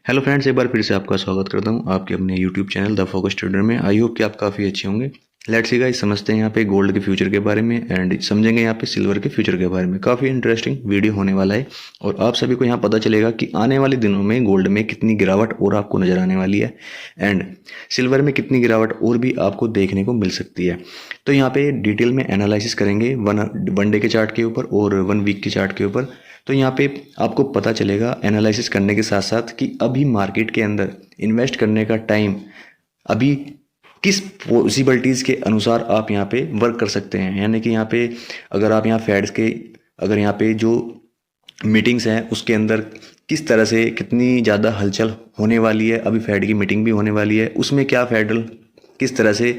Hello friends, एक बार फिर से आपका स्वागत करता हूं आपके अपने YouTube channel the focus trader में। आई होप कि आप काफ़ी अच्छे होंगे। लेट्स सी गाइस, समझते हैं यहाँ पे गोल्ड के फ्यूचर के बारे में एंड समझेंगे यहाँ पे सिल्वर के फ्यूचर के बारे में। काफ़ी इंटरेस्टिंग वीडियो होने वाला है और आप सभी को यहाँ पता चलेगा कि आने वाले दिनों में गोल्ड में कितनी गिरावट और आपको नजर आने वाली है एंड सिल्वर में कितनी गिरावट और भी आपको देखने को मिल सकती है। तो यहाँ पे डिटेल में एनालिसिस करेंगे वन डे के चार्ट के ऊपर और 1 वीक के चार्ट के ऊपर। तो यहाँ पे आपको पता चलेगा एनालिसिस करने के साथ साथ कि अभी मार्केट के अंदर इन्वेस्ट करने का टाइम अभी किस पॉसिबिलिटीज़ के अनुसार आप यहाँ पे वर्क कर सकते हैं। यानी कि यहाँ पे अगर आप यहाँ फेड्स के अगर यहाँ पे जो मीटिंग्स हैं उसके अंदर किस तरह से कितनी ज़्यादा हलचल होने वाली है, अभी फेड की मीटिंग भी होने वाली है, उसमें क्या फेडरल किस तरह से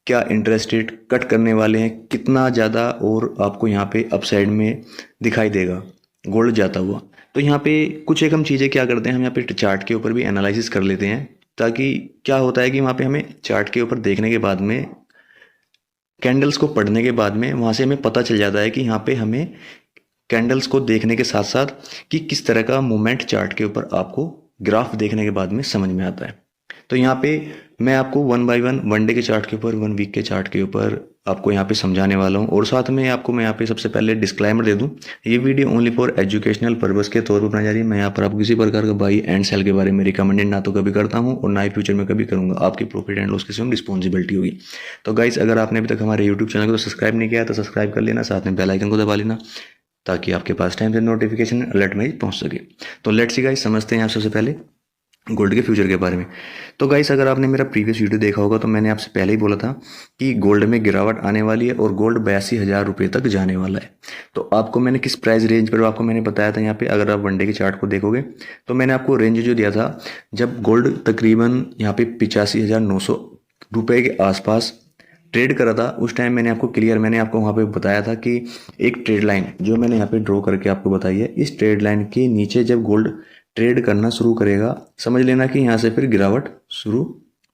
क्या इंटरेस्ट रेट कट करने वाले हैं, कितना ज़्यादा और आपको यहाँ पे अपसाइड में दिखाई देगा गोल्ड जाता हुआ। तो यहाँ पे कुछ एक हम चीज़ें क्या करते हैं, हम यहाँ पे चार्ट के ऊपर भी एनालिसिस कर लेते हैं ताकि क्या होता है कि वहाँ पे हमें चार्ट के ऊपर देखने के बाद में कैंडल्स को पढ़ने के बाद में वहाँ से हमें पता चल जाता है कि यहाँ पे हमें कैंडल्स को देखने के साथ साथ कि किस तरह का मूवमेंट चार्ट के ऊपर आपको ग्राफ देखने के बाद में समझ में आता है। तो यहाँ पे मैं आपको वन बाय वन डे के चार्ट के ऊपर 1 वीक के चार्ट के ऊपर आपको यहाँ पे समझाने वाला हूँ। और साथ में आपको मैं यहाँ पे सबसे पहले डिस्क्लेमर दे दूँ, ये video only for educational purpose के तौर पर बनाई जा रही है। मैं यहाँ पर आपको किसी प्रकार का बाई एंड सेल के बारे में रिकमेंडेड ना तो कभी करता हूँ और ना ही फ्यूचर में कभी करूँगा। आपकी प्रॉफिट एंड लॉस की स्वयं रिस्पॉन्सिबिलिटी होगी। तो गाइस, अगर आपने अभी तक हमारे यूट्यूब चैनल को सब्सक्राइब नहीं किया तो सब्सक्राइब कर लेना, साथ में बेल आइकन को दबा लेना ताकि आपके पास टाइम से नोटिफिकेशन अलर्ट में पहुंच सके। तो लेट्स सी गाइस, समझते हैं आप सबसे पहले गोल्ड के फ्यूचर के बारे में। तो गाइस, अगर आपने मेरा प्रीवियस वीडियो देखा होगा तो मैंने आपसे पहले ही बोला था कि गोल्ड में गिरावट आने वाली है और गोल्ड 82,000 रुपये तक जाने वाला है। तो आपको मैंने किस प्राइस रेंज पर आपको मैंने बताया था। यहाँ पे अगर आप वन डे के चार्ट को देखोगे तो मैंने आपको रेंज जो दिया था, जब गोल्ड तकरीबन यहाँ पे 85,900 रुपये के आसपास ट्रेड करा था, उस टाइम मैंने आपको वहाँ पे बताया था कि एक ट्रेड लाइन जो मैंने यहाँ पे ड्रॉ करके आपको बताई है, इस ट्रेड लाइन के नीचे जब गोल्ड ट्रेड करना शुरू करेगा, समझ लेना कि यहाँ से फिर गिरावट शुरू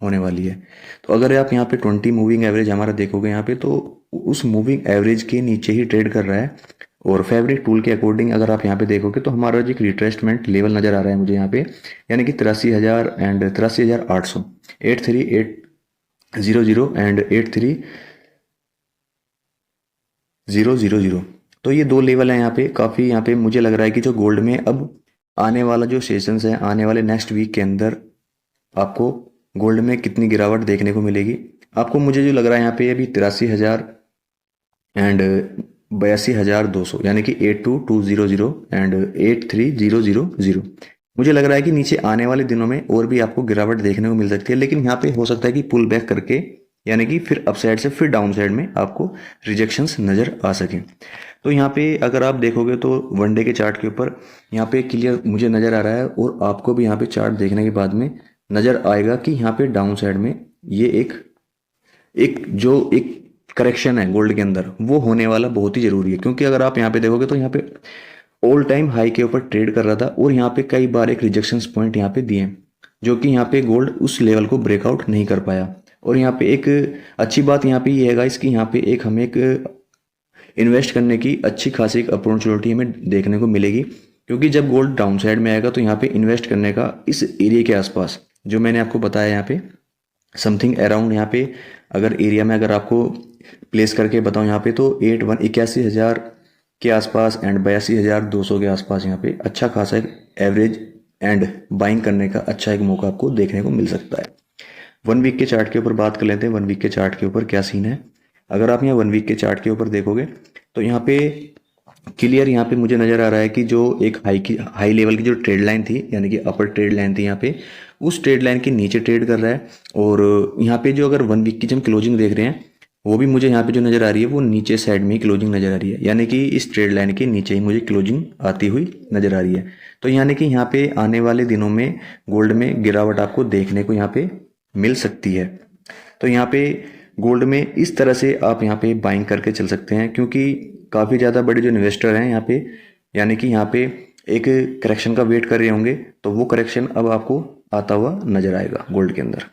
होने वाली है। तो अगर आप यहाँ पे 20 मूविंग एवरेज हमारा देखोगे यहाँ पे, तो उस मूविंग एवरेज के नीचे ही ट्रेड कर रहा है। और फेवरेट टूल के अकॉर्डिंग अगर आप यहाँ पे देखोगे तो हमारा जो एक रिट्रेसमेंट लेवल नज़र आ रहा है मुझे यहाँ पे, यानी कि 83,000 एंड 83,800, 83,800 एंड 83,000। तो ये दो लेवल है यहाँ पे। काफ़ी यहाँ पे मुझे लग रहा है कि जो गोल्ड में अब आने वाला जो सेशंस है, आने वाले नेक्स्ट वीक के अंदर आपको गोल्ड में कितनी गिरावट देखने को मिलेगी। आपको मुझे जो लग रहा है यहाँ पे अभी 83,000 एंड 82,200, यानी कि 82,200 एंड 83,000। मुझे लग रहा है कि नीचे आने वाले दिनों में और भी आपको गिरावट देखने को मिल सकती है, लेकिन यहाँ पे हो सकता है कि पुल बैक करके यानी कि फिर अपसाइड से फिर डाउन साइड में आपको रिजेक्शंस नज़र आ सकें। तो यहाँ पे अगर आप देखोगे तो वन डे के चार्ट के ऊपर यहाँ पे क्लियर मुझे नज़र आ रहा है और आपको भी यहाँ पे चार्ट देखने के बाद में नज़र आएगा कि यहाँ पे डाउन साइड में ये एक करेक्शन है गोल्ड के अंदर, वो होने वाला बहुत ही ज़रूरी है। क्योंकि अगर आप यहाँ पे देखोगे तो यहाँ पे ऑल टाइम हाई के ऊपर ट्रेड कर रहा था और यहाँ पे कई बार एक रिजेक्शन पॉइंट यहाँ पे दिए, जो कि यहाँ पे गोल्ड उस लेवल को ब्रेकआउट नहीं कर पाया। और यहाँ पे एक अच्छी बात यहाँ पे ये है गाइस कि यहाँ पे एक हमें एक इन्वेस्ट करने की अच्छी खासी एक अपॉर्चुनिटी हमें देखने को मिलेगी। क्योंकि जब गोल्ड डाउन साइड में आएगा तो यहाँ पे इन्वेस्ट करने का इस एरिया के आसपास जो मैंने आपको बताया यहाँ पे समथिंग अराउंड, यहाँ पे अगर एरिया में अगर आपको प्लेस करके बताऊँ यहाँ पे तो 81,000 के आसपास एंड 82,200 के आसपास यहाँ पे अच्छा खासा एक एवरेज एंड बाइंग करने का अच्छा एक मौका आपको देखने को मिल सकता है। 1 वीक के चार्ट के ऊपर बात कर लेते हैं। 1 वीक के चार्ट के ऊपर क्या सीन है। अगर आप यहाँ 1 वीक के चार्ट के ऊपर देखोगे तो यहाँ पे क्लियर यहाँ पे मुझे नज़र आ रहा है कि जो एक हाई लेवल की जो ट्रेड लाइन थी, यानी कि अपर ट्रेड लाइन थी, यहाँ पे उस ट्रेड लाइन के नीचे ट्रेड कर रहा है। और यहाँ पे जो अगर 1 वीक की जब क्लोजिंग देख रहे हैं, वो भी मुझे यहाँ पे जो नज़र आ रही है वो नीचे साइड में ही क्लोजिंग नज़र आ रही है, यानी कि इस ट्रेड लाइन के नीचे ही मुझे क्लोजिंग आती हुई नज़र आ रही है। तो यानी कि यहाँ पे आने वाले दिनों में गोल्ड में गिरावट आपको देखने को यहाँ पे मिल सकती है। तो यहाँ पे गोल्ड में इस तरह से आप यहाँ पे बाइंग करके चल सकते हैं, क्योंकि काफ़ी ज़्यादा बड़े जो इन्वेस्टर हैं यहाँ पे, यानी कि यहाँ पे एक करेक्शन का वेट कर रहे होंगे, तो वो करेक्शन अब आपको आता हुआ नज़र आएगा गोल्ड के अंदर।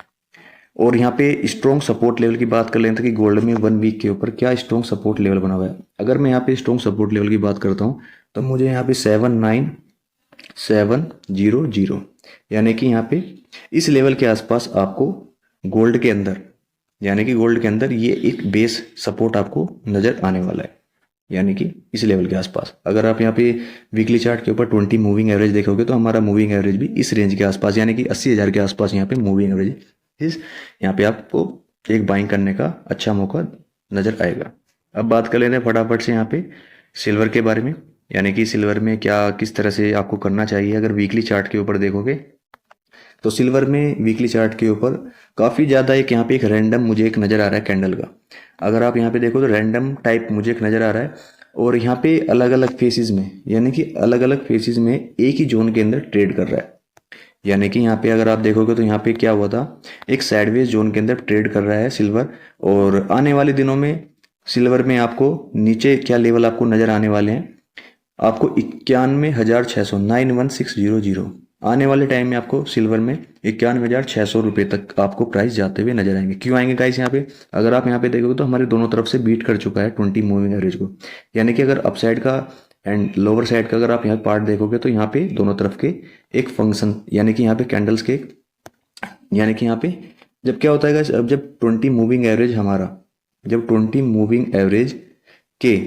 और यहाँ पे स्ट्रॉन्ग सपोर्ट लेवल की बात कर लेते हैं कि गोल्ड में 1 वीक के ऊपर क्या स्ट्रॉन्ग सपोर्ट लेवल बना हुआ है। अगर मैं यहाँ पे स्ट्रॉन्ग सपोर्ट लेवल की बात करता हूँ तो मुझे यहाँ पे 79,700 यानी कि यहाँ पे इस लेवल के आसपास आपको गोल्ड के अंदर, यानी कि गोल्ड के अंदर ये एक बेस सपोर्ट आपको नज़र आने वाला है, यानी कि इस लेवल के आसपास। अगर आप यहाँ पे वीकली चार्ट के ऊपर 20 मूविंग एवरेज देखोगे तो हमारा मूविंग एवरेज भी इस रेंज के आसपास, यानी कि 80,000 के आसपास यहाँ पे मूविंग एवरेज इस, यहाँ पे आपको एक बाइंग करने का अच्छा मौका नज़र आएगा। अब बात कर लेते हैं फटाफट से यहाँ पे सिल्वर के बारे में, यानी कि सिल्वर में क्या किस तरह से आपको करना चाहिए। अगर वीकली चार्ट के ऊपर देखोगे तो सिल्वर में वीकली चार्ट के ऊपर काफ़ी ज़्यादा एक यहाँ पे एक रैंडम मुझे एक नज़र आ रहा है कैंडल का। अगर आप यहाँ पे देखो तो रैंडम टाइप मुझे एक नज़र आ रहा है, और यहाँ पे अलग अलग फेसेस में, यानी कि अलग अलग फेसेस में एक ही जोन के अंदर ट्रेड कर रहा है। यानी कि यहाँ पे अगर आप देखोगे तो यहाँ पे क्या हुआ था, एक साइडवेज जोन के अंदर ट्रेड कर रहा है सिल्वर, और आने वाले दिनों में सिल्वर में आपको नीचे क्या लेवल आपको नज़र आने वाले हैं, आपको 91,600 91,600 आने वाले टाइम में आपको सिल्वर में 91,600 रुपये तक आपको प्राइस जाते हुए नजर आएंगे। क्यों आएंगे गाइस यहाँ पे? अगर आप यहाँ पे देखोगे तो हमारे दोनों तरफ से बीट कर चुका है 20 मूविंग एवरेज को, यानी कि अगर अपसाइड का एंड लोअर साइड का अगर आप यहाँ पार्ट देखोगे तो यहाँ पे दोनों तरफ के एक फंक्शन, यानी कि यहाँ पे कैंडल्स के, यानी कि यहाँ पे जब क्या होता है गाइस, अब जब 20 मूविंग एवरेज हमारा, जब 20 मूविंग एवरेज के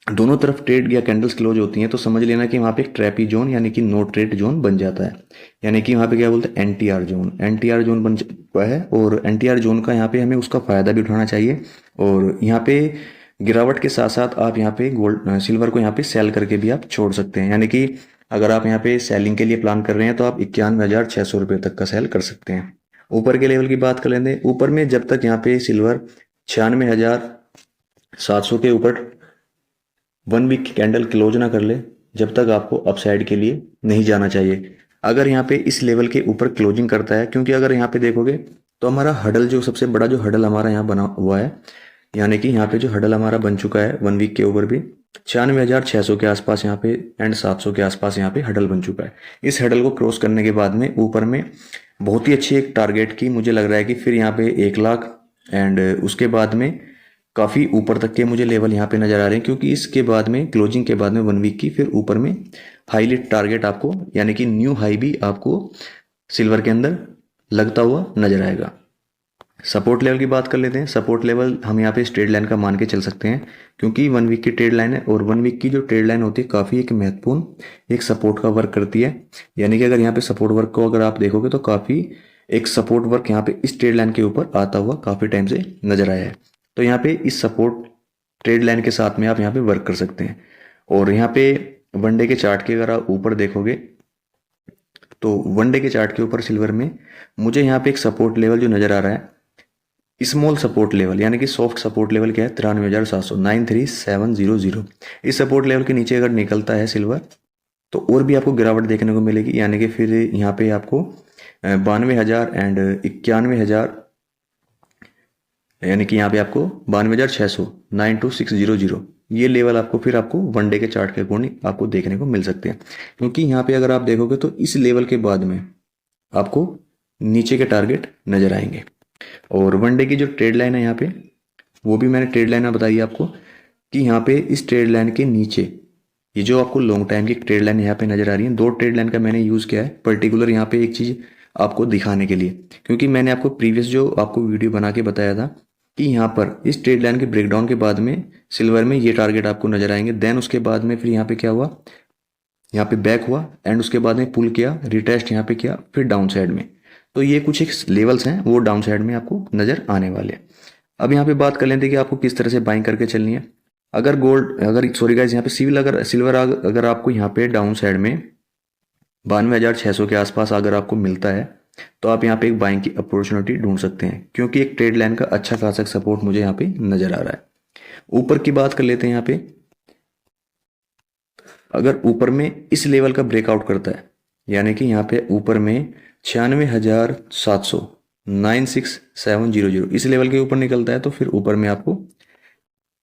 दोनों तरफ ट्रेड या कैंडल्स क्लोज होती हैं तो समझ लेना कि वहाँ पे एक ट्रैपी जोन, यानी कि नो ट्रेड जोन बन जाता है। यानी कि वहाँ पे क्या बोलते हैं, एनटीआर जोन, एनटीआर जोन बन चुका है, और एनटीआर जोन का यहाँ पे हमें उसका फ़ायदा भी उठाना चाहिए। और यहाँ पे गिरावट के साथ साथ आप यहाँ पे गोल्ड सिल्वर को यहाँ पे सेल करके भी आप छोड़ सकते हैं। यानी कि अगर आप यहाँ पे सेलिंग के लिए प्लान कर रहे हैं तो आप 91,600 रुपये तक का सेल कर सकते हैं। ऊपर के लेवल की बात कर लेते हैं। ऊपर में जब तक यहाँ पे सिल्वर 96,700 के ऊपर 1 वीक की कैंडल क्लोज ना कर ले, जब तक आपको अपसाइड के लिए नहीं जाना चाहिए। अगर यहाँ पे इस लेवल के ऊपर क्लोजिंग करता है, क्योंकि अगर यहाँ पे देखोगे तो हमारा हडल जो सबसे बड़ा जो हडल हमारा यहाँ बना हुआ है, यानी कि यहाँ पे जो हडल हमारा बन चुका है 1 वीक के ऊपर भी 96,600 के आसपास यहाँ पे एंड 700 के आसपास यहाँ पे हडल बन चुका है। इस हडल को क्रॉस करने के बाद में ऊपर में बहुत ही अच्छी एक टारगेट की मुझे लग रहा है कि फिर यहाँ पे 1 लाख एंड उसके बाद में काफ़ी ऊपर तक के मुझे लेवल यहाँ पे नज़र आ रहे हैं, क्योंकि इसके बाद में क्लोजिंग के बाद में 1 वीक की फिर ऊपर में हाईली टारगेट आपको, यानी कि न्यू हाई भी आपको सिल्वर के अंदर लगता हुआ नज़र आएगा। सपोर्ट लेवल की बात कर लेते हैं। सपोर्ट लेवल हम यहाँ पे ट्रेड लाइन का मान के चल सकते हैं, क्योंकि 1 वीक की ट्रेड लाइन है, और 1 वीक की जो ट्रेड लाइन होती है काफ़ी एक महत्वपूर्ण एक सपोर्ट का वर्क करती है। यानी कि अगर यहाँ पे सपोर्ट वर्क को अगर आप देखोगे तो काफ़ी एक सपोर्ट वर्क यहाँ पे इस ट्रेड लाइन के ऊपर आता हुआ काफ़ी टाइम से नज़र आया है। तो यहाँ पे इस सपोर्ट ट्रेड लाइन के साथ में आप यहाँ पे वर्क कर सकते हैं। और यहाँ पे वनडे के चार्ट के अगर आप ऊपर देखोगे तो वनडे के चार्ट के ऊपर सिल्वर में मुझे यहाँ पे एक सपोर्ट लेवल जो नज़र आ रहा है, स्मॉल सपोर्ट लेवल, यानी कि सॉफ्ट सपोर्ट लेवल क्या है, 93,700 93,700। इस सपोर्ट लेवल के नीचे अगर निकलता है सिल्वर तो और भी आपको गिरावट देखने को मिलेगी, यानी कि फिर यहाँ पे आपको 92,000 एंड 91,000, यानी कि यहाँ पे आपको 92,600 92,600 ये लेवल आपको फिर आपको वनडे के चार्ट के अकॉर्डिंग आपको देखने को मिल सकते हैं। क्योंकि यहाँ पे अगर आप देखोगे तो इस लेवल के बाद में आपको नीचे के टारगेट नज़र आएंगे। और वनडे की जो ट्रेड लाइन है यहाँ पे, वो भी मैंने ट्रेड लाइन बताई आपको कि यहाँ पे इस ट्रेड लाइन के नीचे ये जो आपको लॉन्ग टाइम की ट्रेड लाइन यहाँ पे नज़र आ रही है, 2 ट्रेड लाइन का मैंने यूज़ किया है पर्टिकुलर यहाँ पे एक चीज़ आपको दिखाने के लिए, क्योंकि मैंने आपको प्रीवियस जो आपको वीडियो बना के बताया था कि यहाँ पर इस ट्रेड लाइन के ब्रेकडाउन के बाद में सिल्वर में ये टारगेट आपको नजर आएंगे। देन उसके बाद में फिर यहाँ पे क्या हुआ, यहाँ पे बैक हुआ एंड उसके बाद में पुल किया, रिटेस्ट यहाँ पे किया, फिर डाउन साइड में। तो ये कुछ एक लेवल्स हैं वो डाउन साइड में आपको नजर आने वाले हैं। अब यहाँ पे बात कर लेते हैं कि आपको किस तरह से बाइंग करके चलनी है। अगर सॉरी गाइस, यहाँ पे सिल्वर अगर आपको यहाँ पे डाउन साइड में 92,600 के आसपास अगर आपको मिलता है तो आप यहाँ पे एक बाइंग की अपॉर्चुनिटी ढूंढ सकते हैं, क्योंकि एक ट्रेड लाइन का अच्छा खासा सपोर्ट मुझे यहाँ पे नजर आ रहा है। ऊपर की बात कर लेते हैं। यहाँ पे अगर ऊपर में इस लेवल का ब्रेकआउट करता है, यानी कि यहाँ पे ऊपर में 96,700 96,700 इस लेवल के ऊपर निकलता है तो फिर ऊपर में आपको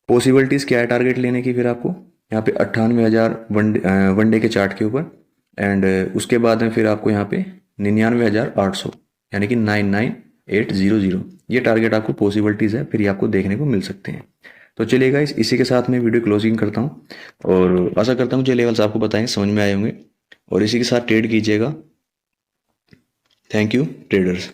पॉसिबिलिटीज क्या है टारगेट लेने की, फिर आपको यहाँ पे 98,000 वनडे के चार्ट के ऊपर एंड उसके बाद में फिर आपको यहाँ पे 99,800 यानी कि 99,800 ये टारगेट आपको पॉसिबिलिटीज़ है, फिर ये आपको देखने को मिल सकते हैं। तो चलिए गाइस, इसी के साथ मैं वीडियो क्लोजिंग करता हूँ और आशा करता हूँ जो लेवल्स आपको बताएंगे समझ में आए होंगे और इसी के साथ ट्रेड कीजिएगा। Thank you traders.